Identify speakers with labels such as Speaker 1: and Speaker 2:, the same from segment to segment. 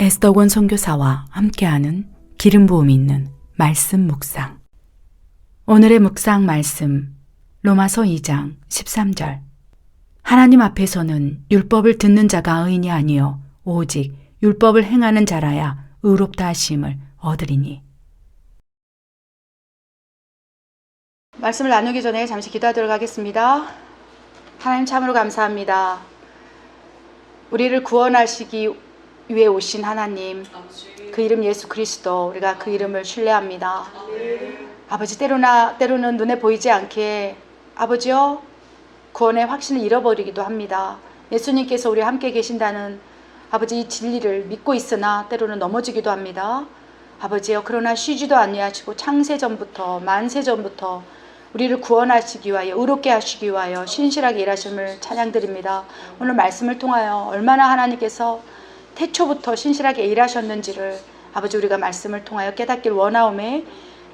Speaker 1: 에스더권 선교사와 함께하는 기름 부음이 있는 말씀 묵상. 오늘의 묵상 말씀 로마서 2장 13절. 하나님 앞에서는 율법을 듣는 자가 의인이 아니요 오직 율법을 행하는 자라야 의롭다 하심을 얻으리니. 말씀을 나누기 전에 잠시 기도하도록 하겠습니다. 하나님 참으로 감사합니다. 우리를 구원하시기 위해 오신 하나님, 그 이름 예수 그리스도, 우리가 그 이름을 신뢰합니다. 아버지, 때로는 눈에 보이지 않게 아버지요 구원의 확신을 잃어버리기도 합니다. 예수님께서 우리와 함께 계신다는 아버지 이 진리를 믿고 있으나 때로는 넘어지기도 합니다. 아버지요, 그러나 쉬지도 아니하시고 창세전부터 만세전부터 우리를 구원하시기 위하여 의롭게 하시기 위하여 신실하게 일하심을 찬양드립니다. 오늘 말씀을 통하여 얼마나 하나님께서 태초부터 신실하게 일하셨는지를 아버지 우리가 말씀을 통하여 깨닫길 원하오매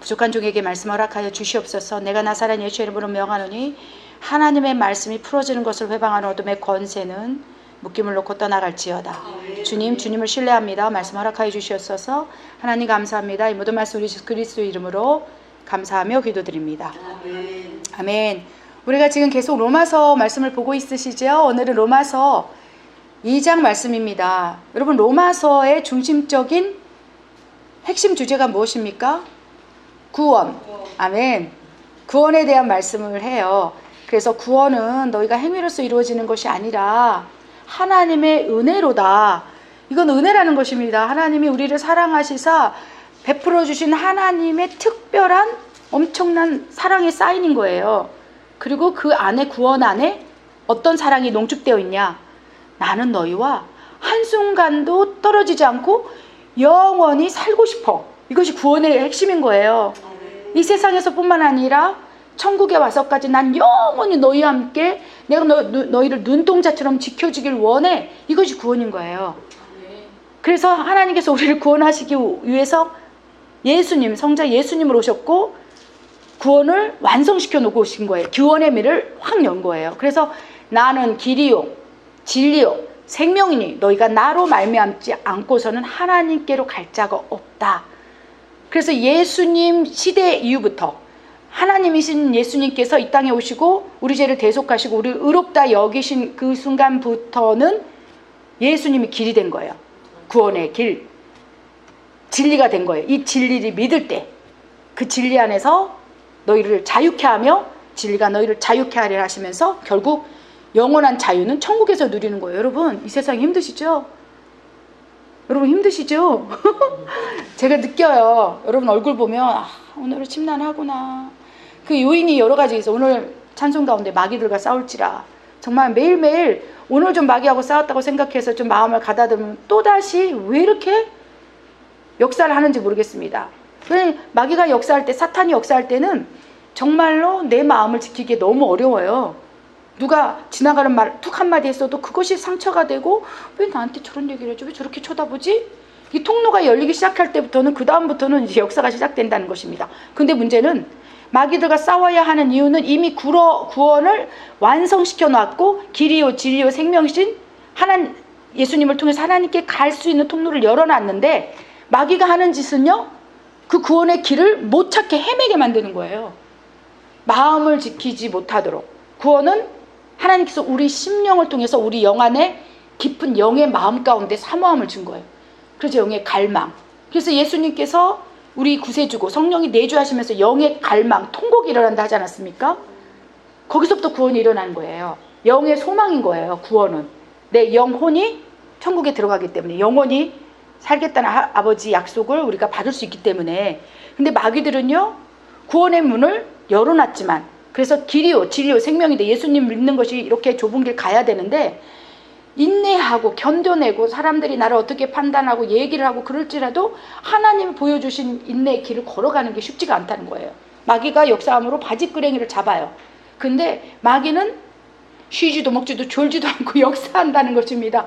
Speaker 1: 부족한 종에게 말씀 허락하여 주시옵소서. 내가 나사렛 예수의 이름으로 명하노니 하나님의 말씀이 풀어지는 것을 회방하는 어둠의 권세는 묶임을 놓고 떠나갈지어다. 주님을 신뢰합니다. 말씀 허락하여 주시옵소서. 하나님 감사합니다. 이 모든 말씀 우리 예수 그리스도의 이름으로 감사하며 기도드립니다. 아멘. 우리가 지금 계속 로마서 말씀을 보고 있으시죠? 오늘은 로마서 2장 말씀입니다. 여러분, 로마서의 중심적인 핵심 주제가 무엇입니까? 구원. 아멘. 구원에 대한 말씀을 해요. 그래서 구원은 너희가 행위로서 이루어지는 것이 아니라 하나님의 은혜로다. 이건 은혜라는 것입니다. 하나님이 우리를 사랑하시사 베풀어 주신 하나님의 특별한 엄청난 사랑의 사인인 거예요. 그리고 그 안에, 구원 안에 어떤 사랑이 농축되어 있냐? 나는 너희와 한순간도 떨어지지 않고 영원히 살고 싶어. 이것이 구원의 핵심인 거예요. 이 세상에서 뿐만 아니라 천국에 와서까지 난 영원히 너희와 함께 내가 너희를 눈동자처럼 지켜주길 원해. 이것이 구원인 거예요. 그래서 하나님께서 우리를 구원하시기 위해서 예수님, 성자 예수님을 오셨고 구원을 완성시켜 놓고 오신 거예요. 구원의 미를 확 연 거예요. 그래서 나는 길이요 진리요 생명이니 너희가 나로 말미암지 않고서는 하나님께로 갈 자가 없다. 그래서 예수님 시대 이후부터 하나님이신 예수님께서 이 땅에 오시고 우리 죄를 대속하시고 우리를 의롭다 여기신 그 순간부터는 예수님이 길이 된 거예요. 구원의 길, 진리가 된 거예요. 이 진리를 믿을 때 그 진리 안에서 너희를 자유케 하며 진리가 너희를 자유케 하리라 하시면서 결국 영원한 자유는 천국에서 누리는 거예요. 여러분, 이 세상 힘드시죠? 여러분 힘드시죠? 제가 느껴요. 여러분 얼굴 보면 오늘은 심란하구나. 그 요인이 여러 가지 있어요. 오늘 찬송 가운데 마귀들과 싸울지라. 정말 매일매일 오늘 좀 마귀하고 싸웠다고 생각해서 좀 마음을 가다듬으면 또다시 왜 이렇게 역사를 하는지 모르겠습니다. 마귀가 역사할 때, 사탄이 역사할 때는 정말로 내 마음을 지키기 너무 어려워요. 누가 지나가는 말 툭 한마디 했어도 그것이 상처가 되고 왜 나한테 저런 얘기를 해줘? 왜 저렇게 쳐다보지? 이 통로가 열리기 시작할 때부터는 그 다음부터는 이제 역사가 시작된다는 것입니다. 근데 문제는 마귀들과 싸워야 하는 이유는 이미 구원을 완성시켜 놨고 길이요 진리요 생명이신 예수님을 통해서 하나님께 갈 수 있는 통로를 열어놨는데 마귀가 하는 짓은요 그 구원의 길을 못 찾게 헤매게 만드는 거예요. 마음을 지키지 못하도록. 구원은 하나님께서 우리 심령을 통해서 우리 영 안에 깊은 영의 마음 가운데 사모함을 준 거예요. 그래서 영의 갈망. 그래서 예수님께서 우리 구세주고 성령이 내주하시면서 영의 갈망, 통곡이 일어난다 하지 않았습니까? 거기서부터 구원이 일어나는 거예요. 영의 소망인 거예요. 구원은. 내 영혼이 천국에 들어가기 때문에 영원히 살겠다는 아버지 약속을 우리가 받을 수 있기 때문에. 근데 마귀들은요 구원의 문을 열어놨지만 그래서 길이요 진리요 생명인데 예수님 믿는 것이 이렇게 좁은 길 가야 되는데 인내하고 견뎌내고 사람들이 나를 어떻게 판단하고 얘기를 하고 그럴지라도 하나님이 보여주신 인내의 길을 걸어가는 게 쉽지가 않다는 거예요. 마귀가 역사함으로 바지끄레기를 잡아요. 근데 마귀는 쉬지도 먹지도 졸지도 않고 역사한다는 것입니다.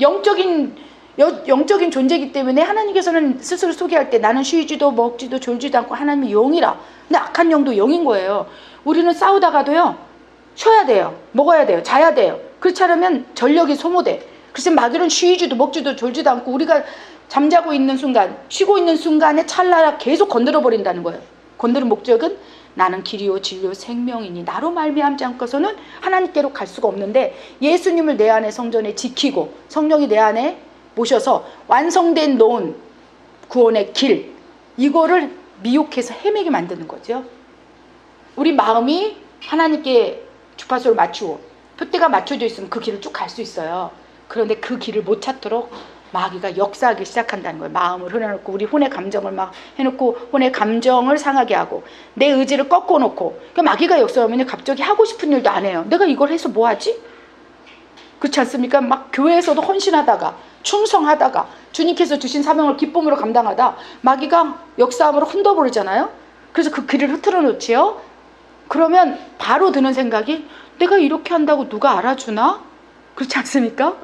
Speaker 1: 영적인 존재이기 때문에 하나님께서는 스스로 소개할 때 나는 쉬지도 먹지도 졸지도 않고 하나님이 영이라. 근데 악한 영도 영인 거예요. 우리는 싸우다가도요 쉬어야 돼요. 먹어야 돼요. 자야 돼요. 그렇지 않으면 전력이 소모돼. 그래서 마귀는 쉬지도 먹지도 졸지도 않고 우리가 잠자고 있는 순간, 쉬고 있는 순간에 찰나라 계속 건드려 버린다는 거예요. 건드린 목적은 나는 길이요 진리요 생명이니 나로 말미암지 않고서는 하나님께로 갈 수가 없는데, 예수님을 내 안에 성전에 지키고 성령이 내 안에 모셔서 완성된 놓은 구원의 길, 이거를 미혹해서 헤매게 만드는 거죠. 우리 마음이 하나님께 주파수를 맞추고 표대가 맞춰져 있으면 그 길을 쭉 갈 수 있어요. 그런데 그 길을 못 찾도록 마귀가 역사하기 시작한다는 거예요. 마음을 흐려놓고 우리 혼의 감정을 막 해놓고 혼의 감정을 상하게 하고 내 의지를 꺾어놓고, 그러니까 마귀가 역사하면 갑자기 하고 싶은 일도 안 해요. 내가 이걸 해서 뭐 하지? 그렇지 않습니까? 막 교회에서도 헌신하다가 충성하다가 주님께서 주신 사명을 기쁨으로 감당하다 마귀가 역사함으로 흔들어버리잖아요. 그래서 그 길을 흐트러 놓지요. 그러면 바로 드는 생각이 내가 이렇게 한다고 누가 알아주나? 그렇지 않습니까?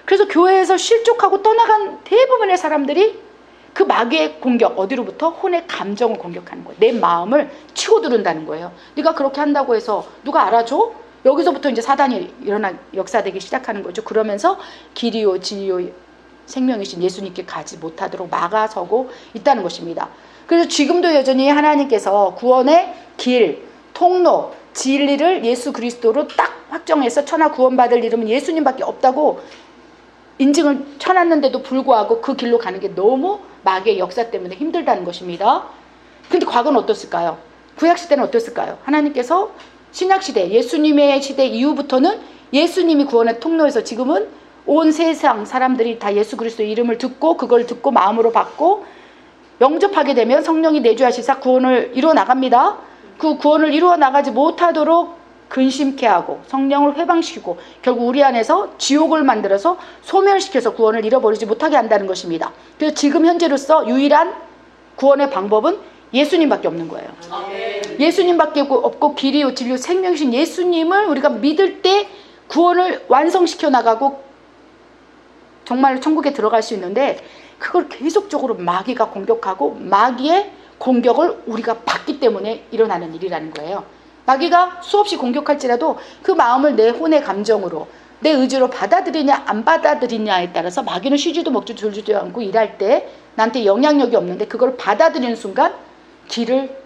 Speaker 1: 그래서 교회에서 실족하고 떠나간 대부분의 사람들이 그 마귀의 공격, 어디로부터? 혼의 감정을 공격하는 거예요. 내 마음을 치고 들은다는 거예요. 네가 그렇게 한다고 해서 누가 알아줘? 여기서부터 이제 사단이 역사되기 시작하는 거죠. 그러면서 길이요 진리요 생명이신 예수님께 가지 못하도록 막아서고 있다는 것입니다. 그래서 지금도 여전히 하나님께서 구원의 길, 통로, 진리를 예수 그리스도로 딱 확정해서 천하 구원받을 이름은 예수님밖에 없다고 인증을 쳐놨는데도 불구하고 그 길로 가는 게 너무 마귀의 역사 때문에 힘들다는 것입니다. 근데 과거는 어떻을까요? 구약시대는 어땠을까요? 하나님께서 신약시대, 예수님의 시대 이후부터는 예수님이 구원의 통로에서 지금은 온 세상 사람들이 다 예수 그리스도의 이름을 듣고 그걸 듣고 마음으로 받고 영접하게 되면 성령이 내주하시사 구원을 이루어 나갑니다. 그 구원을 이루어 나가지 못하도록 근심케 하고 성령을 회방시키고 결국 우리 안에서 지옥을 만들어서 소멸시켜서 구원을 잃어버리지 못하게 한다는 것입니다. 그래서 지금 현재로서 유일한 구원의 방법은 예수님밖에 없는 거예요. 예수님밖에 없고 길이요 진리요 생명이신 예수님을 우리가 믿을 때 구원을 완성시켜 나가고 정말 천국에 들어갈 수 있는데, 그걸 계속적으로 마귀가 공격하고 마귀의 공격을 우리가 받기 때문에 일어나는 일이라는 거예요. 마귀가 수없이 공격할지라도 그 마음을 내 혼의 감정으로 내 의지로 받아들이냐 안 받아들이냐에 따라서 마귀는 쉬지도 먹지도 졸지도 않고 일할 때 나한테 영향력이 없는데 그걸 받아들이는 순간 길을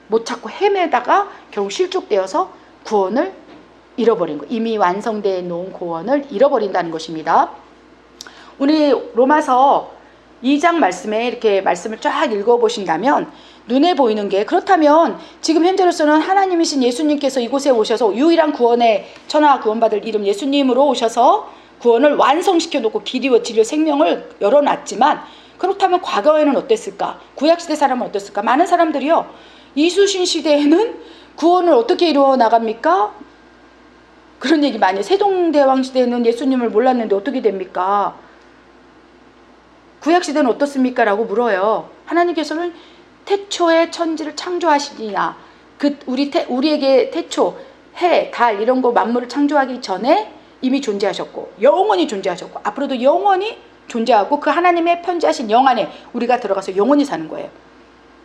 Speaker 1: 못 찾고 헤매다가 결국 실족되어서 구원을 잃어버린 거, 이미 완성되어 놓은 구원을 잃어버린다는 것입니다. 우리 로마서 2장 말씀에 이렇게 말씀을 쫙 읽어보신다면 눈에 보이는 게, 그렇다면 지금 현재로서는 하나님이신 예수님께서 이곳에 오셔서 유일한 구원의 천하 구원받을 이름 예수님으로 오셔서 구원을 완성시켜 놓고 길이와 진리와 생명을 열어놨지만, 그렇다면 과거에는 어땠을까? 구약시대 사람은 어땠을까? 많은 사람들이요, 이수신 시대에는 구원을 어떻게 이루어 나갑니까? 그런 얘기 많이 해요. 세종대왕 시대에는 예수님을 몰랐는데 어떻게 됩니까? 구약시대는 어떻습니까? 라고 물어요. 하나님께서는 태초에 천지를 창조하시니라. 우리에게 태초, 해, 달 이런 거 만물을 창조하기 전에 이미 존재하셨고 영원히 존재하셨고 앞으로도 영원히 존재하고 그 하나님의 편지하신 영 안에 우리가 들어가서 영원히 사는 거예요.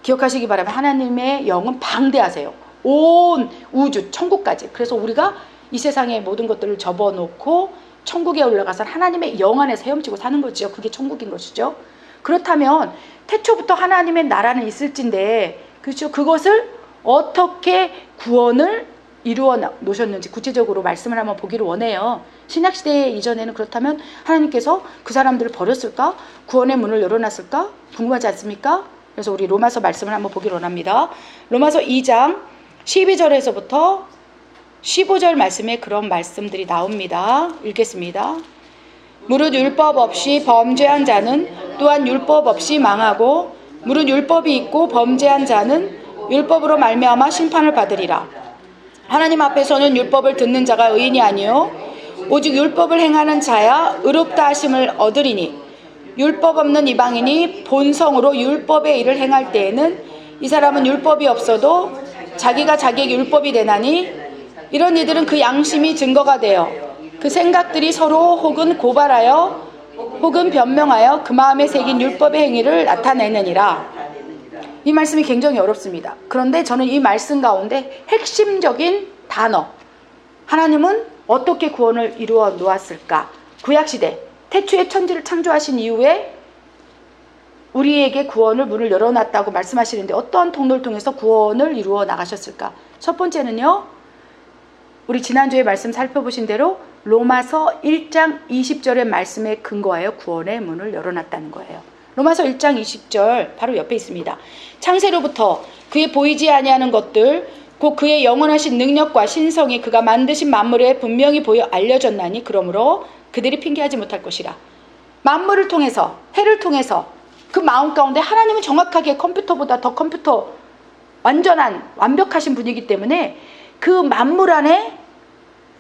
Speaker 1: 기억하시기 바랍니다. 하나님의 영은 방대하세요. 온 우주, 천국까지. 그래서 우리가 이 세상의 모든 것들을 접어놓고 천국에 올라가서 하나님의 영 안에서 헤엄치고 사는 거죠. 그게 천국인 것이죠. 그렇다면 태초부터 하나님의 나라는 있을진데, 그렇죠? 그것을 어떻게 구원을 이루어 놓으셨는지 구체적으로 말씀을 한번 보기를 원해요. 신약시대 이전에는 그렇다면 하나님께서 그 사람들을 버렸을까? 구원의 문을 열어놨을까? 궁금하지 않습니까? 그래서 우리 로마서 말씀을 한번 보기를 원합니다. 로마서 2장 12절에서부터 15절 말씀에 그런 말씀들이 나옵니다. 읽겠습니다. 무릇 율법 없이 범죄한 자는 또한 율법 없이 망하고, 무릇 율법이 있고 범죄한 자는 율법으로 말미암아 심판을 받으리라. 하나님 앞에서는 율법을 듣는 자가 의인이 아니요 오직 율법을 행하는 자야 의롭다 하심을 얻으리니, 율법 없는 이방인이 본성으로 율법의 일을 행할 때에는 이 사람은 율법이 없어도 자기가 자기에게 율법이 되나니, 이런 이들은 그 양심이 증거가 되어 그 생각들이 서로 혹은 고발하여 혹은 변명하여 그 마음에 새긴 율법의 행위를 나타내느니라. 이 말씀이 굉장히 어렵습니다. 그런데 저는 이 말씀 가운데 핵심적인 단어, 하나님은 어떻게 구원을 이루어 놓았을까? 구약시대 태초에 천지를 창조하신 이후에 우리에게 구원을 문을 열어놨다고 말씀하시는데 어떠한 통로를 통해서 구원을 이루어 나가셨을까? 첫 번째는요, 우리 지난주에 말씀 살펴보신 대로 로마서 1장 20절의 말씀에 근거하여 구원의 문을 열어놨다는 거예요. 로마서 1장 20절 바로 옆에 있습니다. 창세로부터 그의 보이지 아니하는 것들 곧 그의 영원하신 능력과 신성이 그가 만드신 만물에 분명히 보여 알려졌나니 그러므로 그들이 핑계하지 못할 것이라. 만물을 통해서, 해를 통해서 그 마음 가운데 하나님은 정확하게 컴퓨터보다 더 컴퓨터 완전한 완벽하신 분이기 때문에 그 만물 안에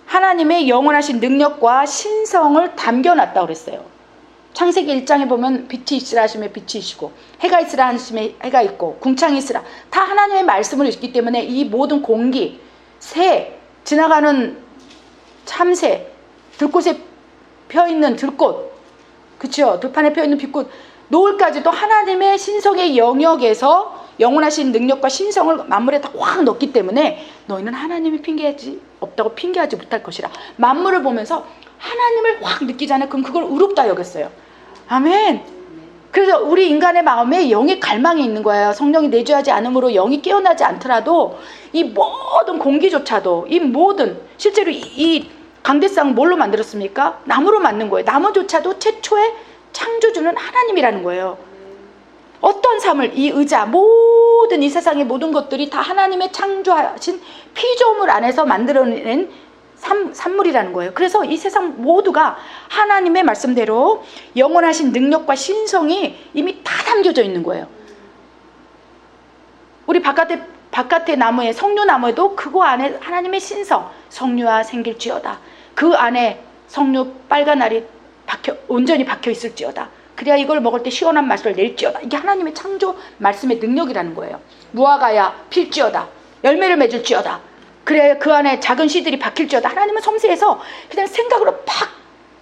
Speaker 1: 하나님의 영원하신 능력과 신성을 담겨놨다고 그랬어요. 창세기 1장에 보면 빛이 있으라 하시면 빛이 있고 해가 있으라 하시면 해가 있고 궁창이 있으라, 다 하나님의 말씀을 읽기 때문에 이 모든 공기, 새, 지나가는 참새, 들꽃에 펴있는 들꽃, 그쵸? 들판에 펴있는 빛꽃, 노을까지도 하나님의 신성의 영역에서 영원하신 능력과 신성을 만물에 다 확 넣기 때문에 너희는 하나님이 핑계하지 없다고 핑계하지 못할 것이라. 만물을 보면서 하나님을 확 느끼잖아요. 그럼 그걸 의롭다 여겼어요. 아멘. 그래서 우리 인간의 마음에 영의 갈망이 있는 거예요. 성령이 내주하지 않으므로 영이 깨어나지 않더라도 이 모든 공기조차도, 이 모든, 실제로 이 강대상 뭘로 만들었습니까? 나무로 만든 거예요. 나무조차도 최초의 창조주는 하나님이라는 거예요. 어떤 삶을, 이 의자, 모든 이 세상의 모든 것들이 다 하나님의 창조하신 피조물 안에서 만들어낸 산물이라는 거예요. 그래서 이 세상 모두가 하나님의 말씀대로 영원하신 능력과 신성이 이미 다 담겨져 있는 거예요. 우리 바깥의 나무에, 석류나무에도 그거 안에 하나님의 신성, 석류와 생길지어다. 그 안에 석류 빨간 알이 온전히 박혀 있을지어다. 그래야 이걸 먹을 때 시원한 맛을 낼지어다. 이게 하나님의 창조 말씀의 능력이라는 거예요. 무화과야 필지어다. 열매를 맺을지어다. 그래야 그 안에 작은 씨들이 박힐지어다. 하나님은 섬세해서 그냥 생각으로 팍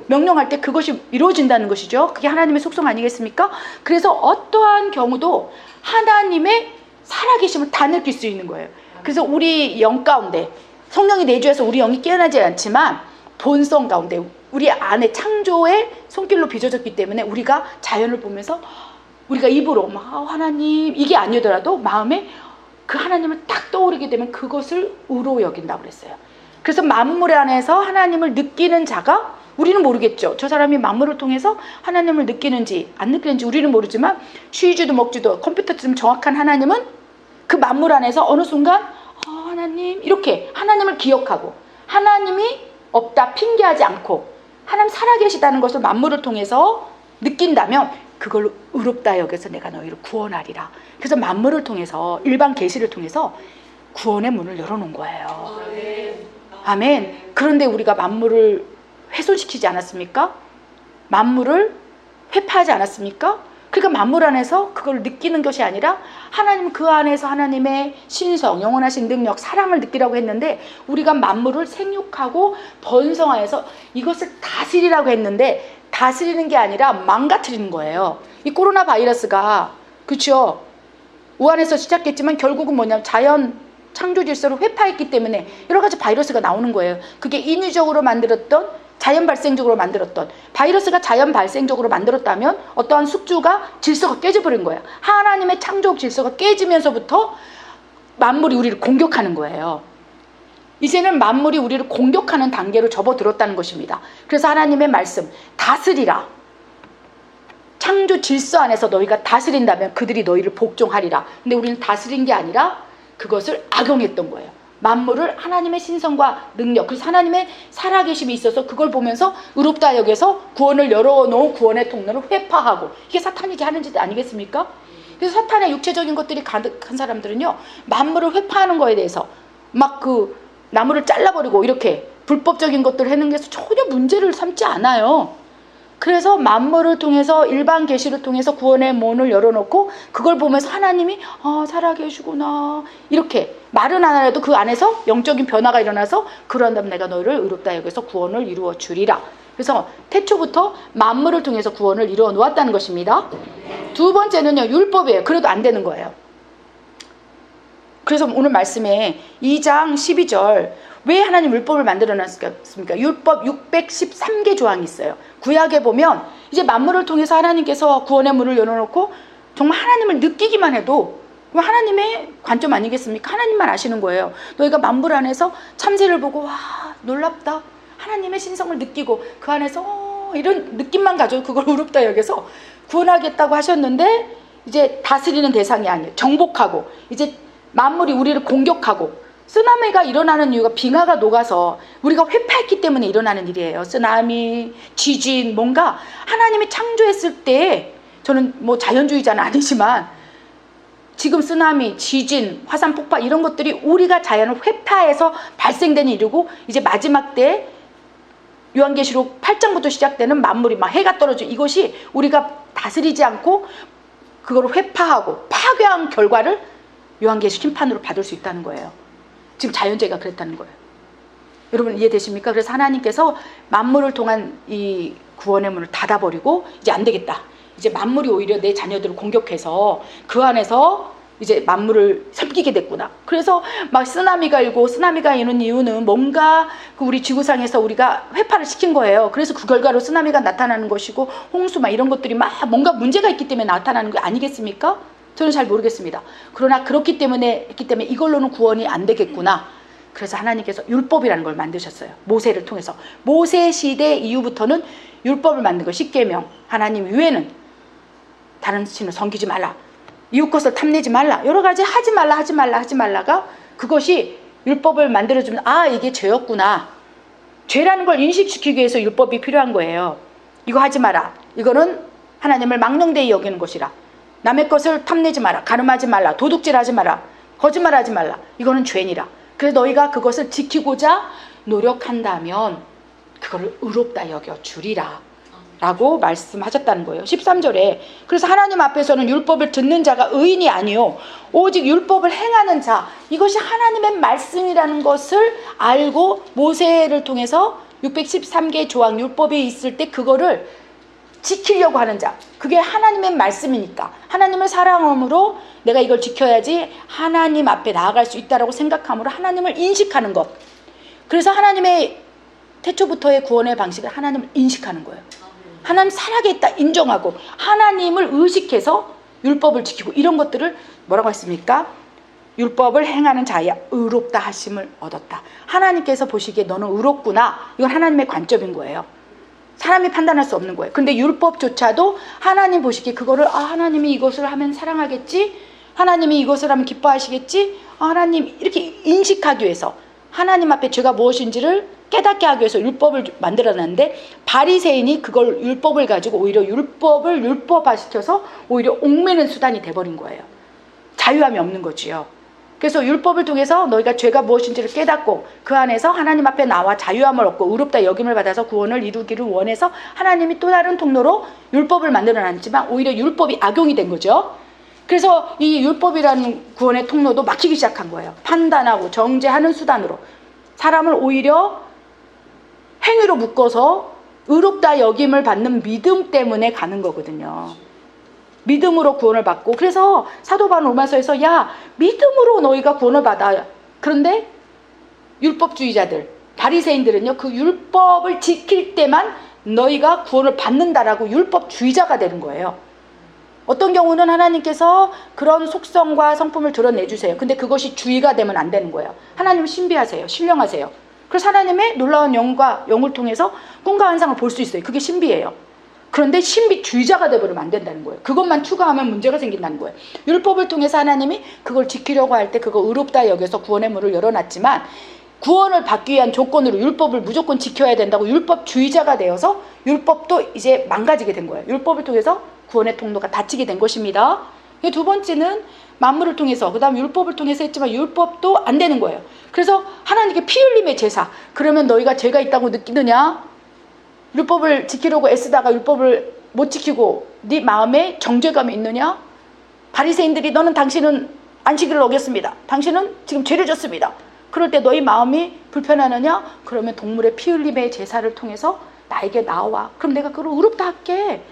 Speaker 1: 명령할 때 그것이 이루어진다는 것이죠. 그게 하나님의 속성 아니겠습니까? 그래서 어떠한 경우도 하나님의 살아계심을 다 느낄 수 있는 거예요. 그래서 우리 영 가운데 성령이 내주해서 우리 영이 깨어나지 않지만 본성 가운데 우리 안에 창조의 손길로 빚어졌기 때문에 우리가 자연을 보면서 우리가 입으로 막 하나님 이게 아니더라도 마음에 그 하나님을 딱 떠오르게 되면 그것을 의로 여긴다고 그랬어요. 그래서 만물 안에서 하나님을 느끼는 자가, 우리는 모르겠죠. 저 사람이 만물을 통해서 하나님을 느끼는지 안 느끼는지 우리는 모르지만 쉬지도 먹지도 컴퓨터처럼 정확한 하나님은 그 만물 안에서 어느 순간 하나님 이렇게 하나님을 기억하고 하나님이 없다 핑계하지 않고 하나님 살아계시다는 것을 만물을 통해서 느낀다면 그걸로 의롭다 여겨서 내가 너희를 구원하리라. 그래서 만물을 통해서 일반 계시를 통해서 구원의 문을 열어놓은 거예요. 아멘. 그런데 우리가 만물을 훼손시키지 않았습니까? 만물을 회파하지 않았습니까? 그러니까 만물 안에서 그걸 느끼는 것이 아니라 하나님 그 안에서 하나님의 신성, 영원하신 능력, 사랑을 느끼라고 했는데 우리가 만물을 생육하고 번성하여서 이것을 다스리라고 했는데 다스리는 게 아니라 망가뜨리는 거예요. 이 코로나 바이러스가 그렇죠. 우한에서 시작했지만 결국은 뭐냐면 자연 창조 질서를 회파했기 때문에 여러 가지 바이러스가 나오는 거예요. 그게 인위적으로 만들었던 자연 발생적으로 만들었던 바이러스가 자연 발생적으로 만들었다면 어떠한 숙주가 질서가 깨져버린 거예요. 하나님의 창조 질서가 깨지면서부터 만물이 우리를 공격하는 거예요. 이제는 만물이 우리를 공격하는 단계로 접어들었다는 것입니다. 그래서 하나님의 말씀 다스리라. 창조 질서 안에서 너희가 다스린다면 그들이 너희를 복종하리라. 근데 우리는 다스린 게 아니라 그것을 악용했던 거예요. 만물을 하나님의 신성과 능력, 그래서 하나님의 살아계심이 있어서 그걸 보면서 의롭다 여겨서 구원을 열어놓은 구원의 통로를 회파하고, 이게 사탄이 하는 짓 아니겠습니까? 그래서 사탄의 육체적인 것들이 가득한 사람들은요, 만물을 회파하는 거에 대해서 막 그 나무를 잘라버리고 이렇게 불법적인 것들을 하는 게 전혀 문제를 삼지 않아요. 그래서 만물을 통해서 일반 계시를 통해서 구원의 문을 열어놓고 그걸 보면서 하나님이 살아계시구나 이렇게 말은 안 하려도 그 안에서 영적인 변화가 일어나서 그런다면 내가 너희를 의롭다 여기서 구원을 이루어 주리라. 그래서 태초부터 만물을 통해서 구원을 이루어 놓았다는 것입니다. 두 번째는요, 율법이에요. 그래도 안 되는 거예요. 그래서 오늘 말씀에 2장 12절 왜 하나님 율법을 만들어 놨습니까? 율법 613개 조항이 있어요. 구약에 보면 이제 만물을 통해서 하나님께서 구원의 문을 열어놓고 정말 하나님을 느끼기만 해도 하나님의 관점 아니겠습니까? 하나님만 아시는 거예요. 너희가 만물 안에서 참새를 보고 와 놀랍다, 하나님의 신성을 느끼고 그 안에서 이런 느낌만 가져도 그걸 의롭다 여겨서 구원하겠다고 하셨는데, 이제 다스리는 대상이 아니에요. 정복하고 이제 만물이 우리를 공격하고, 쓰나미가 일어나는 이유가 빙하가 녹아서 우리가 회파했기 때문에 일어나는 일이에요. 쓰나미, 지진, 뭔가 하나님이 창조했을 때, 저는 뭐 자연주의자는 아니지만 지금 쓰나미, 지진, 화산 폭발 이런 것들이 우리가 자연을 회파해서 발생된 일이고, 이제 마지막 때 요한계시록 8장부터 시작되는 만물이 막 해가 떨어져, 이것이 우리가 다스리지 않고 그걸 회파하고 파괴한 결과를 요한계시록 심판으로 받을 수 있다는 거예요. 지금 자연재해가 그랬다는 거예요. 여러분 이해되십니까? 그래서 하나님께서 만물을 통한 이 구원의 문을 닫아버리고 이제 안 되겠다, 이제 만물이 오히려 내 자녀들을 공격해서 그 안에서 이제 만물을 섬기게 됐구나. 그래서 막 쓰나미가 일고, 쓰나미가 이는 이유는 뭔가 우리 지구상에서 우리가 회파를 시킨 거예요. 그래서 그 결과로 쓰나미가 나타나는 것이고, 홍수 막 이런 것들이 막 뭔가 문제가 있기 때문에 나타나는 거 아니겠습니까? 저는 잘 모르겠습니다. 그러나 그렇기 때문에 했기 때문에 이걸로는 구원이 안 되겠구나. 그래서 하나님께서 율법이라는 걸 만드셨어요. 모세를 통해서. 모세 시대 이후부터는 율법을 만든 거, 십계명, 하나님 외에는 다른 신을 섬기지 말라, 이웃 것을 탐내지 말라, 여러 가지 하지 말라가 그것이 율법을 만들어주면 아 이게 죄였구나, 죄라는 걸 인식시키기 위해서 율법이 필요한 거예요. 이거 하지 마라, 이거는 하나님을 망령되이 여기는 것이라, 남의 것을 탐내지 마라, 가늠하지 말라, 도둑질하지 마라, 거짓말하지 말라, 이거는 죄니라. 그래서 너희가 그것을 지키고자 노력한다면 그거를 의롭다 여겨주리라 라고 말씀하셨다는 거예요. 13절에. 그래서 하나님 앞에서는 율법을 듣는 자가 의인이 아니요 오직 율법을 행하는 자, 이것이 하나님의 말씀이라는 것을 알고 모세를 통해서 613개 조항 율법이 있을 때 그거를 지키려고 하는 자, 그게 하나님의 말씀이니까 하나님을 사랑함으로 내가 이걸 지켜야지 하나님 앞에 나아갈 수 있다라고 생각함으로 하나님을 인식하는 것. 그래서 하나님의 태초부터의 구원의 방식은 하나님을 인식하는 거예요. 하나님 살아계시다 인정하고 하나님을 의식해서 율법을 지키고, 이런 것들을 뭐라고 했습니까? 율법을 행하는 자야 의롭다 하심을 얻었다. 하나님께서 보시기에 너는 의롭구나, 이건 하나님의 관점인 거예요. 사람이 판단할 수 없는 거예요. 근데 율법조차도 하나님 보시기에 그거를 하나님이 이것을 하면 사랑하겠지, 하나님이 이것을 하면 기뻐하시겠지, 하나님 이렇게 인식하기 위해서, 하나님 앞에 죄가 무엇인지를 깨닫게 하기 위해서 율법을 만들어놨는데, 바리새인이 그걸 율법을 가지고 오히려 율법을 율법화시켜서 오히려 옥매는 수단이 돼버린 거예요. 자유함이 없는 거지요. 그래서 율법을 통해서 너희가 죄가 무엇인지를 깨닫고 그 안에서 하나님 앞에 나와 자유함을 얻고 의롭다 여김을 받아서 구원을 이루기를 원해서 하나님이 또 다른 통로로 율법을 만들어놨지만 오히려 율법이 악용이 된 거죠. 그래서 이 율법이라는 구원의 통로도 막히기 시작한 거예요. 판단하고 정죄하는 수단으로 사람을 오히려 행위로 묶어서 의롭다 여김을 받는 믿음 때문에 가는 거거든요. 믿음으로 구원을 받고, 그래서 사도 바울 로마서에서 야 믿음으로 너희가 구원을 받아. 그런데 율법주의자들 바리새인들은요 그 율법을 지킬 때만 너희가 구원을 받는다라고 율법주의자가 되는 거예요. 어떤 경우는 하나님께서 그런 속성과 성품을 드러내주세요. 근데 그것이 주의가 되면 안 되는 거예요. 하나님은 신비하세요. 신령하세요. 그래서 하나님의 놀라운 영과 영을 통해서 꿈과 환상을 볼 수 있어요. 그게 신비예요. 그런데 신비주의자가 되어버리면 안 된다는 거예요. 그것만 추가하면 문제가 생긴다는 거예요. 율법을 통해서 하나님이 그걸 지키려고 할 때 그거 의롭다 여겨서 구원의 문을 열어놨지만, 구원을 받기 위한 조건으로 율법을 무조건 지켜야 된다고 율법주의자가 되어서 율법도 이제 망가지게 된 거예요. 율법을 통해서 구원의 통로가 닫히게 된 것입니다. 두 번째는 만물을 통해서, 그 다음 율법을 통해서 했지만 율법도 안 되는 거예요. 그래서 하나님께 피 흘림의 제사, 그러면 너희가 죄가 있다고 느끼느냐? 율법을 지키려고 애쓰다가 율법을 못 지키고 네 마음에 정죄감이 있느냐? 바리새인들이 너는 당신은 안식일을 어겼습니다, 당신은 지금 죄를 졌습니다, 그럴 때 너희 마음이 불편하느냐? 그러면 동물의 피 흘림의 제사를 통해서 나에게 나와. 그럼 내가 그걸 의롭다 할게.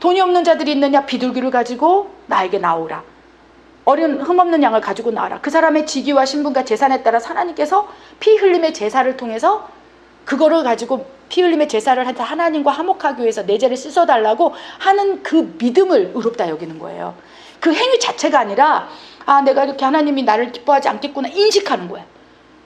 Speaker 1: 돈이 없는 자들이 있느냐? 비둘기를 가지고 나에게 나오라. 어린 흠없는 양을 가지고 나와라. 그 사람의 직위와 신분과 재산에 따라 하나님께서 피 흘림의 제사를 통해서 그거를 가지고 피 흘림의 제사를 해서 하나님과 화목하기 위해서 내 죄를 씻어달라고 하는 그 믿음을 의롭다 여기는 거예요. 그 행위 자체가 아니라 내가 이렇게 하나님이 나를 기뻐하지 않겠구나 인식하는 거야.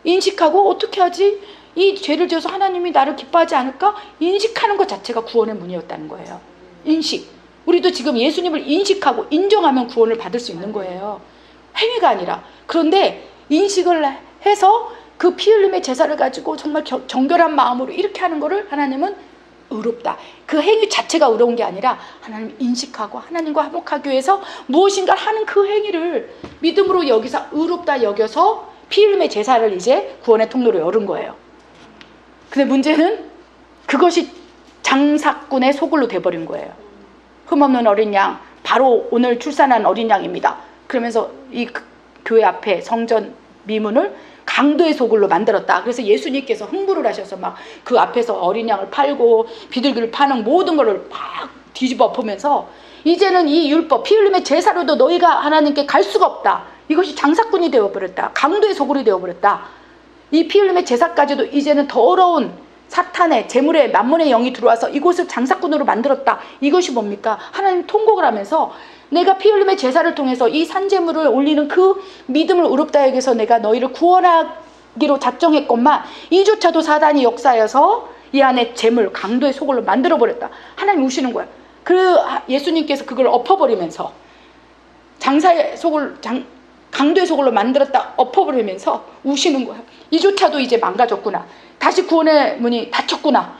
Speaker 1: 인식하고 어떻게 하지? 이 죄를 지어서 하나님이 나를 기뻐하지 않을까? 인식하는 것 자체가 구원의 문이었다는 거예요. 인식. 우리도 지금 예수님을 인식하고 인정하면 구원을 받을 수 있는 거예요. 행위가 아니라. 그런데 인식을 해서 그 피 흘림의 제사를 가지고 정말 정결한 마음으로 이렇게 하는 거를 하나님은 의롭다. 그 행위 자체가 의로운 게 아니라 하나님을 인식하고 하나님과 화목하기 위해서 무엇인가 하는 그 행위를 믿음으로 여기서 의롭다 여겨서 피 흘림의 제사를 이제 구원의 통로로 열은 거예요. 근데 문제는 그것이 장사꾼의 소굴로 돼버린 거예요. 흠없는 어린 양, 바로 오늘 출산한 어린 양입니다. 그러면서 이 교회 앞에 성전 미문을 강도의 소굴로 만들었다. 그래서 예수님께서 흥부를 하셔서 막 그 앞에서 어린 양을 팔고 비둘기를 파는 모든 것을 막 뒤집어 엎으면서 이제는 이 율법, 피 흘림의 제사로도 너희가 하나님께 갈 수가 없다. 이것이 장사꾼이 되어버렸다. 강도의 소굴이 되어버렸다. 이 피 흘림의 제사까지도 이제는 더러운 사탄의 재물의 만몬의 영이 들어와서 이곳을 장사꾼으로 만들었다. 이것이 뭡니까? 하나님 통곡을 하면서 내가 피 흘림의 제사를 통해서 이 산재물을 올리는 그 믿음을 의롭다 여기서 내가 너희를 구원하기로 작정했건만 이조차도 사단이 역사여서 이 안에 재물, 강도의 소굴로 만들어버렸다. 하나님 우시는 거야. 그 예수님께서 그걸 엎어버리면서 장사의 소굴, 강도의 소굴로 만들었다 엎어버리면서 우시는 거야. 이조차도 이제 망가졌구나. 다시 구원의 문이 닫혔구나.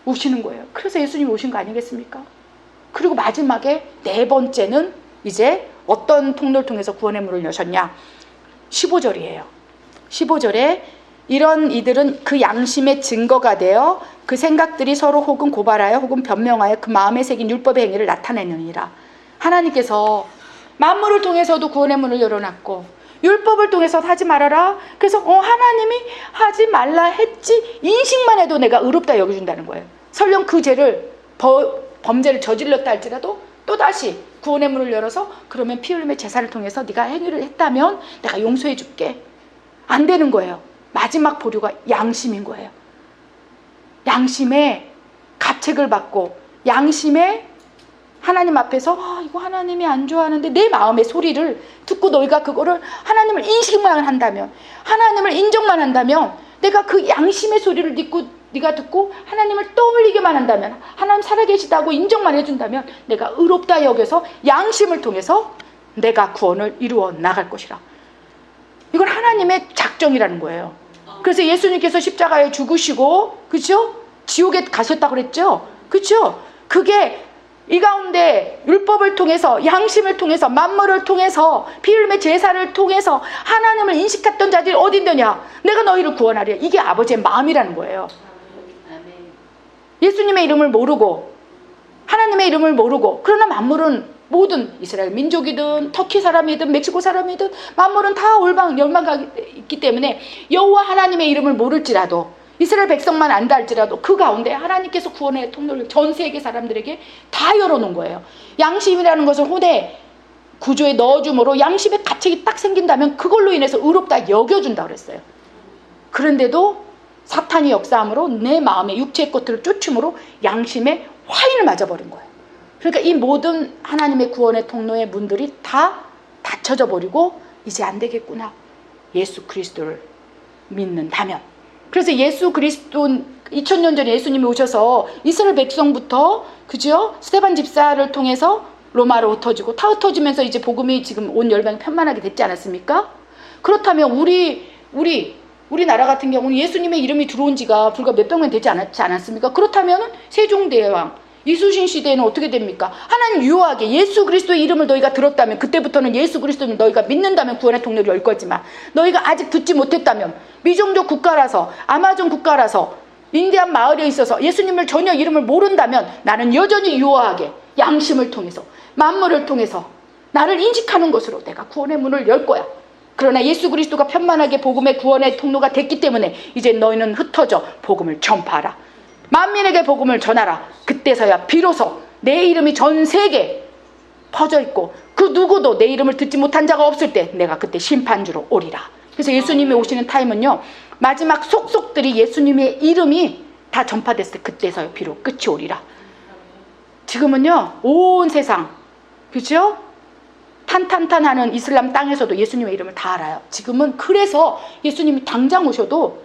Speaker 1: 우시는 거예요. 그래서 예수님이 오신 거 아니겠습니까? 그리고 마지막에 네 번째는 이제 어떤 통로를 통해서 구원의 문을 여셨냐. 15절이에요. 15절에 이런 이들은 그 양심의 증거가 되어 그 생각들이 서로 혹은 고발하여 혹은 변명하여 그 마음에 새긴 율법의 행위를 나타내느니라. 하나님께서 만물을 통해서도 구원의 문을 열어놨고 율법을 통해서 하지 말아라. 그래서 하나님이 하지 말라 했지 인식만 해도 내가 의롭다 여겨준다는 거예요. 설령 그 죄를 범죄를 저질렀다 할지라도 또다시 구원의 문을 열어서 그러면 피 흘림의 제사를 통해서 네가 행위를 했다면 내가 용서해 줄게. 안 되는 거예요. 마지막 보류가 양심인 거예요. 양심의 가책을 받고 양심의 하나님 앞에서 이거 하나님이 안 좋아하는데 내 마음의 소리를 듣고 너희가 그거를 하나님을 인식만 한다면 하나님을 인정만 한다면 내가 그 양심의 소리를 네가 듣고 하나님을 떠올리기만 한다면 하나님 살아계시다고 인정만 해준다면 내가 의롭다 여겨서 양심을 통해서 내가 구원을 이루어 나갈 것이라. 이건 하나님의 작정이라는 거예요. 그래서 예수님께서 십자가에 죽으시고 그렇죠? 지옥에 가셨다고 그랬죠? 그렇죠? 그게 이 가운데 율법을 통해서 양심을 통해서 만물을 통해서 피 흘림의 제사를 통해서 하나님을 인식했던 자들이 어디 있느냐. 내가 너희를 구원하리라. 이게 아버지의 마음이라는 거예요. 예수님의 이름을 모르고 하나님의 이름을 모르고 그러나 만물은 모든 이스라엘 민족이든 터키 사람이든 멕시코 사람이든 만물은 다 열망하기 때문에 여호와 하나님의 이름을 모를지라도 이스라엘 백성만 안다 할지라도 그 가운데 하나님께서 구원의 통로를 전 세계 사람들에게 다 열어놓은 거예요. 양심이라는 것을 혼의 구조에 넣어줌으로 양심의 가책이 딱 생긴다면 그걸로 인해서 의롭다 여겨준다 그랬어요. 그런데도 사탄이 역사함으로 내 마음의 육체의 것들을 쫓음으로 양심에 화인을 맞아버린 거예요. 그러니까 이 모든 하나님의 구원의 통로의 문들이 다 닫혀져 버리고 이제 안 되겠구나. 예수 그리스도를 믿는다면. 그래서 예수 그리스도 2000년 전에 예수님이 오셔서 이스라엘 백성부터 그죠? 스데반 집사를 통해서 로마로 흩어지고 다 흩어지면서 이제 복음이 지금 온 열방에 편만하게 됐지 않았습니까? 그렇다면 우리나라 같은 경우는 예수님의 이름이 들어온 지가 불과 몇백 년 되지 않았습니까? 그렇다면 세종대왕 이순신 시대에는 어떻게 됩니까? 하나님 유효하게 예수 그리스도의 이름을 너희가 들었다면 그때부터는 예수 그리스도를 너희가 믿는다면 구원의 통로를 열 거지만 너희가 아직 듣지 못했다면 미종족 국가라서 아마존 국가라서 인디안 마을에 있어서 예수님을 전혀 이름을 모른다면 나는 여전히 유효하게 양심을 통해서 만물을 통해서 나를 인식하는 것으로 내가 구원의 문을 열 거야. 그러나 예수 그리스도가 편만하게 복음의 구원의 통로가 됐기 때문에 이제 너희는 흩어져 복음을 전파하라. 만민에게 복음을 전하라. 그때서야 비로소 내 이름이 전 세계 퍼져 있고 그 누구도 내 이름을 듣지 못한 자가 없을 때 내가 그때 심판주로 오리라. 그래서 예수님이 오시는 타임은요, 마지막 속속들이 예수님의 이름이 다 전파됐을 때 그때서 비록 끝이 오리라. 지금은요, 온 세상, 그죠? 탄탄탄하는 이슬람 땅에서도 예수님의 이름을 다 알아요. 지금은 그래서 예수님이 당장 오셔도,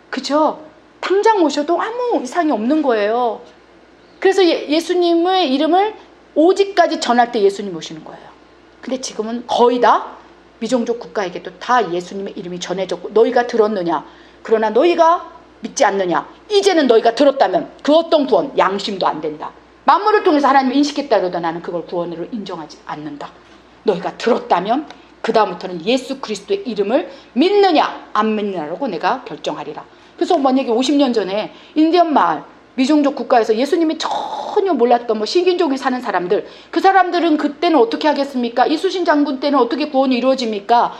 Speaker 1: 그죠? 당장 오셔도 아무 이상이 없는 거예요. 그래서 예수님의 이름을 오직까지 전할 때 예수님 오시는 거예요. 근데 지금은 거의 다 미종족 국가에게도 다 예수님의 이름이 전해졌고, 너희가 들었느냐? 그러나 너희가 믿지 않느냐? 이제는 너희가 들었다면 그 어떤 구원, 양심도 안 된다. 만물을 통해서 하나님을 인식했다 그러다 나는 그걸 구원으로 인정하지 않는다. 너희가 들었다면 그 다음부터는 예수 그리스도의 이름을 믿느냐 안 믿느냐라고 내가 결정하리라. 그래서 만약에 50년 전에 인디언 마을 미종족 국가에서 예수님이 전혀 몰랐던 뭐 식인종이 사는 사람들, 그 사람들은 그때는 어떻게 하겠습니까? 이순신 장군 때는 어떻게 구원이 이루어집니까?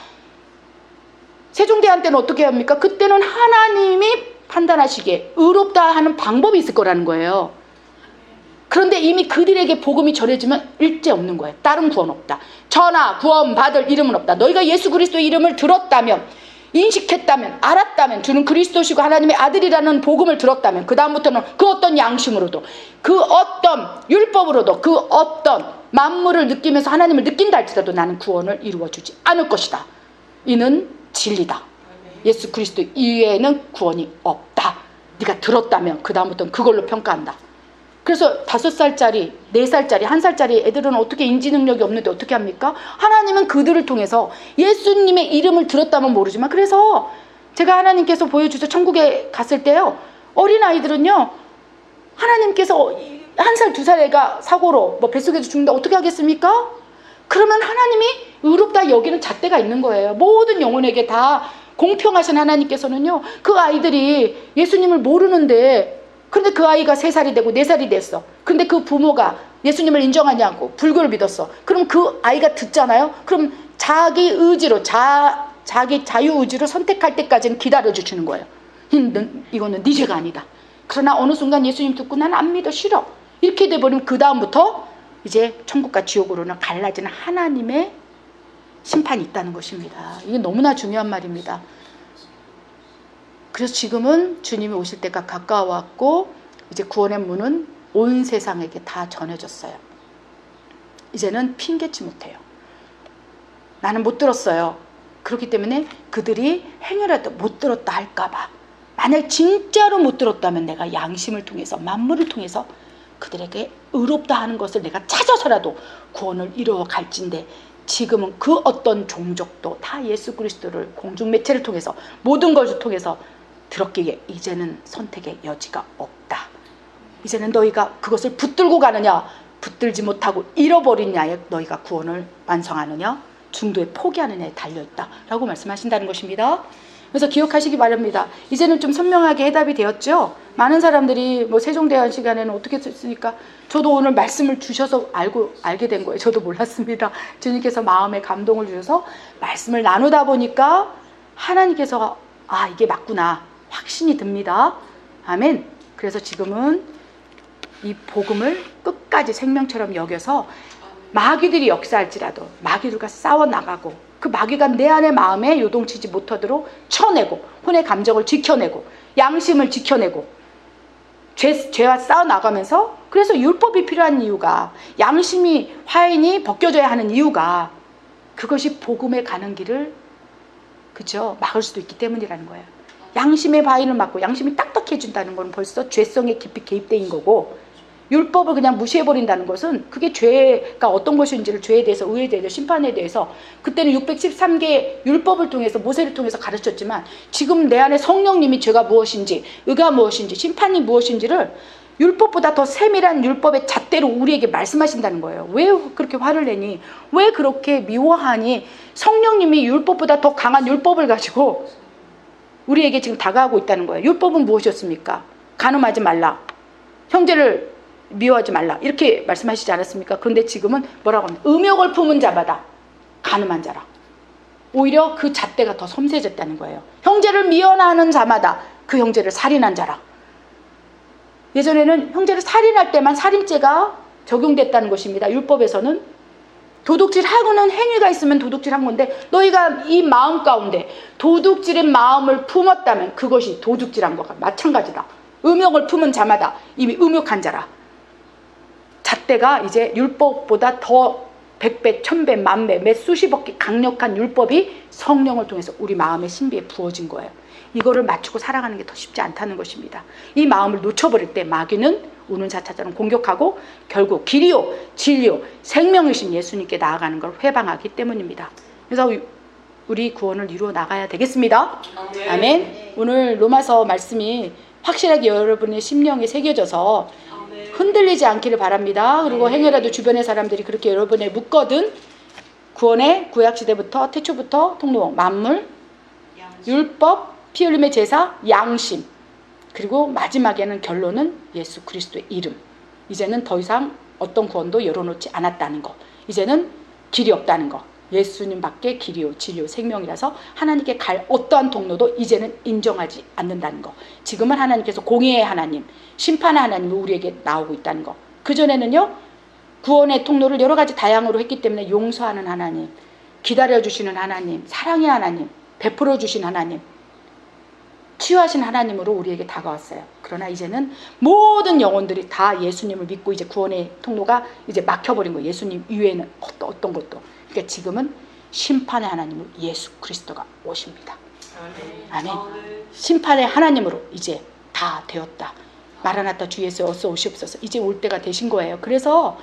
Speaker 1: 세종대왕 때는 어떻게 합니까? 그때는 하나님이 판단하시기에 의롭다 하는 방법이 있을 거라는 거예요. 그런데 이미 그들에게 복음이 전해지면 일제 없는 거예요. 다른 구원 없다. 전하 구원 받을 이름은 없다. 너희가 예수 그리스도의 이름을 들었다면, 인식했다면, 알았다면, 주는 그리스도시고 하나님의 아들이라는 복음을 들었다면 그 다음부터는 그 어떤 양심으로도, 그 어떤 율법으로도, 그 어떤 만물을 느끼면서 하나님을 느낀다 할지라도 나는 구원을 이루어주지 않을 것이다. 이는 진리다. 예수 그리스도 이외에는 구원이 없다. 네가 들었다면 그 다음부터는 그걸로 평가한다. 그래서 5살짜리, 4살짜리, 1살짜리 애들은 어떻게 인지 능력이 없는데 어떻게 합니까? 하나님은 그들을 통해서 예수님의 이름을 들었다면 모르지만, 그래서 제가 하나님께서 보여주셔서 천국에 갔을 때요, 어린아이들은요, 하나님께서 1살, 2살 애가 사고로 뭐 뱃속에서 죽는다 어떻게 하겠습니까? 그러면 하나님이 의롭다 여기는 잣대가 있는 거예요. 모든 영혼에게 다 공평하신 하나님께서는요, 그 아이들이 예수님을 모르는데, 근데 그 아이가 3살이 되고 4살이 됐어. 근데 그 부모가 예수님을 인정하냐고 불교를 믿었어. 그럼 그 아이가 듣잖아요. 그럼 자기 의지로, 자기 자유의지로 선택할 때까지는 기다려주시는 거예요. 이거는 네 죄가 아니다. 그러나 어느 순간 예수님 듣고 난 안 믿어, 싫어. 이렇게 돼버리면 그 다음부터 이제 천국과 지옥으로는 갈라지는 하나님의 심판이 있다는 것입니다. 이게 너무나 중요한 말입니다. 그래서 지금은 주님이 오실 때가 가까워왔고 이제 구원의 문은 온 세상에게 다 전해졌어요. 이제는 핑계치 못해요. 나는 못 들었어요. 그렇기 때문에 그들이 행여라도 못 들었다 할까봐, 만약 진짜로 못 들었다면 내가 양심을 통해서, 만물을 통해서 그들에게 의롭다 하는 것을 내가 찾아서라도 구원을 이루어 갈진데, 지금은 그 어떤 종족도 다 예수 그리스도를 공중매체를 통해서, 모든 것을 통해서 들었기에 이제는 선택의 여지가 없다. 이제는 너희가 그것을 붙들고 가느냐, 붙들지 못하고 잃어버리냐에 너희가 구원을 완성하느냐, 중도에 포기하느냐에 달려있다 라고 말씀하신다는 것입니다. 그래서 기억하시기 바랍니다. 이제는 좀 선명하게 해답이 되었죠. 많은 사람들이 뭐 세종대왕 시간에는 어떻게 했으니까, 저도 오늘 말씀을 주셔서 알게 된 거예요. 저도 몰랐습니다. 주님께서 마음에 감동을 주셔서 말씀을 나누다 보니까 하나님께서 아, 이게 맞구나 확신이 듭니다. 아멘. 그래서 지금은 이 복음을 끝까지 생명처럼 여겨서 마귀들이 역사할지라도 마귀들과 싸워나가고, 그 마귀가 내 안의 마음에 요동치지 못하도록 쳐내고, 혼의 감정을 지켜내고, 양심을 지켜내고, 죄와 싸워나가면서, 그래서 율법이 필요한 이유가, 양심이 화인이 벗겨져야 하는 이유가, 그것이 복음에 가는 길을, 그죠, 막을 수도 있기 때문이라는 거예요. 양심의 바위를 막고 양심이 딱딱해진다는 건 벌써 죄성에 깊이 개입된 거고, 율법을 그냥 무시해버린다는 것은 그게 죄가 어떤 것인지를, 죄에 대해서, 의에 대해서, 심판에 대해서 그때는 613개 율법을 통해서, 모세를 통해서 가르쳤지만, 지금 내 안에 성령님이 죄가 무엇인지, 의가 무엇인지, 심판이 무엇인지를 율법보다 더 세밀한 율법의 잣대로 우리에게 말씀하신다는 거예요. 왜 그렇게 화를 내니? 왜 그렇게 미워하니? 성령님이 율법보다 더 강한 율법을 가지고 우리에게 지금 다가가고 있다는 거예요. 율법은 무엇이었습니까? 간음하지 말라, 형제를 미워하지 말라, 이렇게 말씀하시지 않았습니까? 그런데 지금은 뭐라고 합니까? 음욕을 품은 자마다 간음한 자라. 오히려 그 잣대가 더 섬세해졌다는 거예요. 형제를 미워하는 자마다 그 형제를 살인한 자라. 예전에는 형제를 살인할 때만 살인죄가 적용됐다는 것입니다. 율법에서는 도둑질하고는 행위가 있으면 도둑질한 건데 너희가 이 마음 가운데 도둑질의 마음을 품었다면 그것이 도둑질한 것과 마찬가지다. 음욕을 품은 자마다 이미 음욕한 자라. 잣대가 이제 율법보다 더 100배, 1000배, 만배, 몇 수십억 개 강력한 율법이 성령을 통해서 우리 마음의 신비에 부어진 거예요. 이거를 맞추고 살아가는 게 더 쉽지 않다는 것입니다. 이 마음을 놓쳐버릴 때 마귀는 우는 자처럼 공격하고 결국 길이요, 진리요, 생명이신 예수님께 나아가는 걸 회방하기 때문입니다. 그래서 우리 구원을 이루어 나가야 되겠습니다. 아멘. 오늘 로마서 말씀이 확실하게 여러분의 심령에 새겨져서 흔들리지 않기를 바랍니다. 그리고 행여라도 주변의 사람들이 그렇게 여러분에 묻거든 구원의 구약시대부터 태초부터 통로, 만물, 율법, 피 흘림의 제사, 양심, 그리고 마지막에는 결론은 예수 그리스도의 이름. 이제는 더 이상 어떤 구원도 열어놓지 않았다는 거. 이제는 길이 없다는 거. 예수님밖에 길이요, 진리요, 생명이라서 하나님께 갈 어떠한 통로도 이제는 인정하지 않는다는 거. 지금은 하나님께서 공의의 하나님, 심판의 하나님이 우리에게 나오고 있다는 거. 그전에는요, 구원의 통로를 여러 가지 다양으로 했기 때문에 용서하는 하나님, 기다려주시는 하나님, 사랑의 하나님, 베풀어 주신 하나님, 치유하신 하나님으로 우리에게 다가왔어요. 그러나 이제는 모든 영혼들이 다 예수님을 믿고 이제 구원의 통로가 이제 막혀버린 거예요. 예수님 이외에는 어떤 것도. 그러니까 지금은 심판의 하나님으로 예수 그리스도가 오십니다. 아멘. 심판의 하나님으로 이제 다 되었다. 마라나타 주 예수 어서 오시옵소서. 이제 올 때가 되신 거예요. 그래서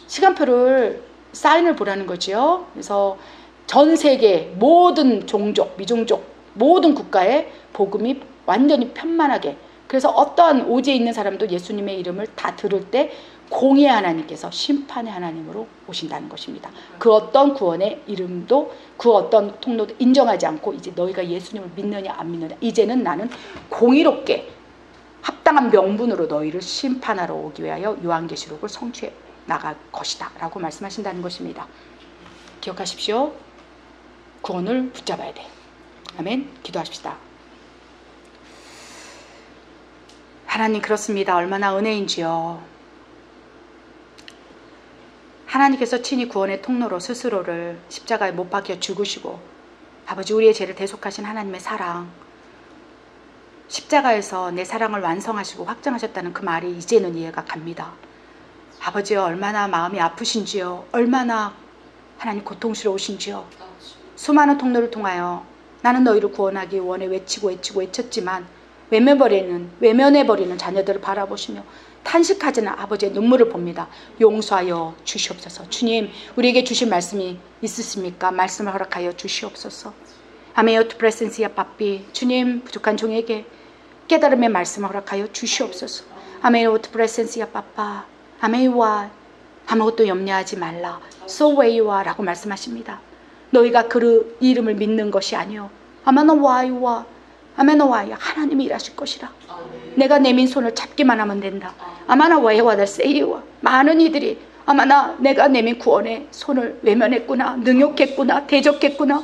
Speaker 1: 시간표를 사인을 보라는 거죠. 그래서 전 세계 모든 종족, 미종족, 모든 국가에 복음이 완전히 편만하게, 그래서 어떠한 오지에 있는 사람도 예수님의 이름을 다 들을 때 공의의 하나님께서 심판의 하나님으로 오신다는 것입니다. 그 어떤 구원의 이름도 그 어떤 통로도 인정하지 않고 이제 너희가 예수님을 믿느냐 안 믿느냐, 이제는 나는 공의롭게 합당한 명분으로 너희를 심판하러 오기 위하여 요한계시록을 성취해 나갈 것이다 라고 말씀하신다는 것입니다. 기억하십시오. 구원을 붙잡아야 돼. 아멘. 기도하십시다. 하나님, 그렇습니다. 얼마나 은혜인지요. 하나님께서 친히 구원의 통로로 스스로를 십자가에 못 박혀 죽으시고 아버지 우리의 죄를 대속하신 하나님의 사랑, 십자가에서 내 사랑을 완성하시고 확정하셨다는 그 말이 이제는 이해가 갑니다. 아버지요, 얼마나 마음이 아프신지요. 얼마나 하나님 고통스러우신지요. 수많은 통로를 통하여 나는 너희를 구원하기 원해 외쳤지만 외면해버리는 자녀들을 바라보시며 탄식하지는 아버지의 눈물을 봅니다. 용서하여 주시옵소서. 주님, 우리에게 주신 말씀이 있으십니까? 말씀을 허락하여 주시옵소서. 아메요 투 프레센시아 빠삐, 주님, 부족한 종에게 깨달음의 말씀을 허락하여 주시옵소서. 아메요 투 프레센시아 빠빠, 아메요와 아무것도 염려하지 말라. So where you are 라고 말씀하십니다. 너희가 그 이름을 믿는 것이 아니요 아마노와이와 아메노와이야 하나님이 일하실 것이라. 내가 내민 손을 잡기만 하면 된다. 아마나 와이와들 세이와 많은 이들이 아마나 내가 내민 구원의 손을 외면했구나, 능욕했구나, 대적했구나,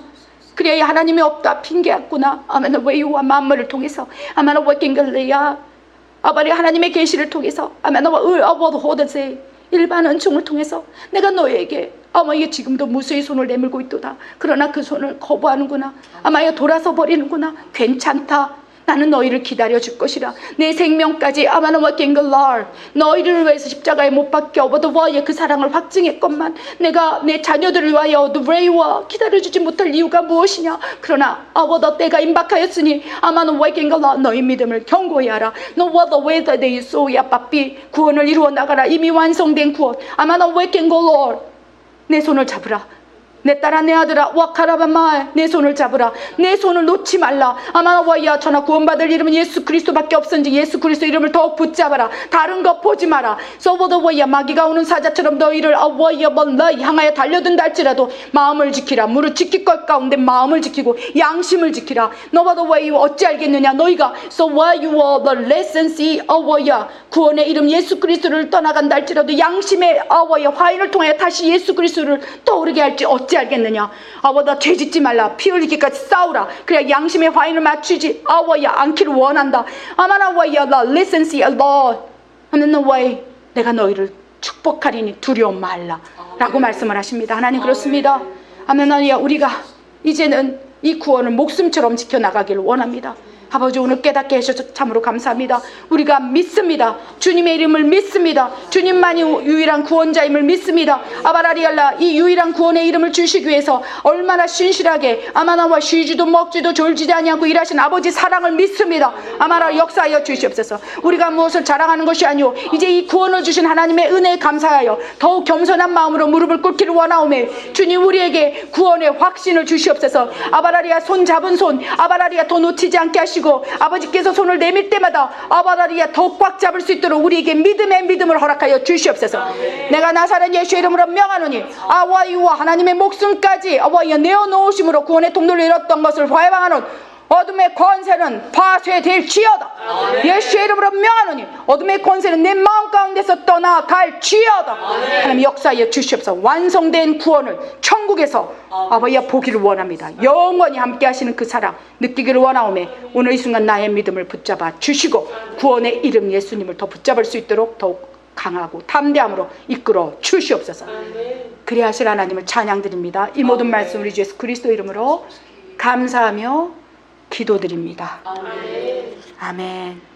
Speaker 1: 그래야 하나님이 없다 핑계했구나. 아마나 와이와 만물을 통해서 아마나 와킹글레야 아바리 하나님의 계시를 통해서 아마나 와의아버드 호드세 일반 은총을 통해서 내가 너에게 아마야 지금도 무수히 손을 내밀고 있도다. 그러나 그 손을 거부하는구나. 아마야 돌아서 버리는구나. 괜찮다. 나는 너희를 기다려줄 것이라. 내 생명까지 아마나와 갱글랄 너희를 위해서 십자가에 못 박혀 어버더와의 그 사랑을 확증했건만 내가 내 자녀들을 위하여 드레이와 기다려주지 못할 이유가 무엇이냐. 그러나 어버더 때가 임박하였으니 아마나와 갱글랄 너희 믿음을 견고히 하라. 너와 더 웨더 데이 소야 빠삐 구원을 이루어 나가라. 이미 완성된 구원. 아마나와 갱글랄 내 손을 잡으라. 내 딸아 내 아들아 와카라바마 내 손을 잡으라. 내 손을 놓지 말라. 아마와이야 천하 구원받을 이름은 예수 그리스도밖에 없은지 예수 그리스도 이름을 더욱 붙잡아라. 다른 것 보지 마라. 소보더와이야 마귀가 오는 사자처럼 너희를 아와이야 번라이 향하여 달려든다 할지라도 마음을 지키라. 무릇 지킬 것 가운데 마음을 지키고 양심을 지키라. 너바더와이 어찌 알겠느냐. 너희가 so while you are the lessons 아와이야 구원의 이름 예수 그리스도를 떠나간다 할지라도 양심의 아와이야 화인을 통하여 다시 예수 그리스도를 떠오르게 할지 어찌 알겠느냐. 아버다 죄짓지 말라. 피 흘리기까지 싸우라. 그래야 양심의 화인을 맞추지 아와야 않기를 원한다. 아마나와야 나 listen see Lord 하는 way 내가 너희를 축복하리니 두려움 말라 라고 말씀을 하십니다. 하나님 그렇습니다. 아멘. 우리가 이제는 이 구원을 목숨처럼 지켜나가기를 원합니다. 아버지 오늘 깨닫게 해주셔서 참으로 감사합니다. 우리가 믿습니다. 주님의 이름을 믿습니다. 주님만이 유일한 구원자임을 믿습니다. 아바라리알라 이 유일한 구원의 이름을 주시기 위해서 얼마나 신실하게 아마나와 쉬지도 먹지도 졸지도 아니하고 일하신 아버지 사랑을 믿습니다. 아마라 역사하여 주시옵소서. 우리가 무엇을 자랑하는 것이 아니오 이제 이 구원을 주신 하나님의 은혜에 감사하여 더욱 겸손한 마음으로 무릎을 꿇기를 원하오매 주님 우리에게 구원의 확신을 주시옵소서. 아바라리아 손 잡은 손 아바라리아 더 놓치지 않게 하시고 아버지께서 손을 내밀 때마다 아바라리아 더 꽉 잡을 수 있도록 우리에게 믿음의 믿음을 허락하여 주시옵소서. 내가 나사렛 예수의 이름으로 명하노니 아와 이와 하나님의 목숨까지 아와이여 내어놓으심으로 구원의 통로를 열었던 것을 회방하는 어둠의 권세는 파쇄될지어다. 예수의 이름으로 명하노니 어둠의 권세는 내 마음 가운데서 떠나갈지어다. 하나님 역사하여 주시옵소서. 완성된 구원을 천국에서 아버지야 보기를 원합니다. 영원히 함께 하시는 그 사랑 느끼기를 원하오매 오늘 이 순간 나의 믿음을 붙잡아 주시고 구원의 이름 예수님을 더 붙잡을 수 있도록 더욱 강하고 담대함으로 이끌어 주시옵소서. 그리하실 하나님을 찬양드립니다. 이 모든 말씀 우리 주 예수 그리스도 이름으로 감사하며 기도드립니다. 아멘.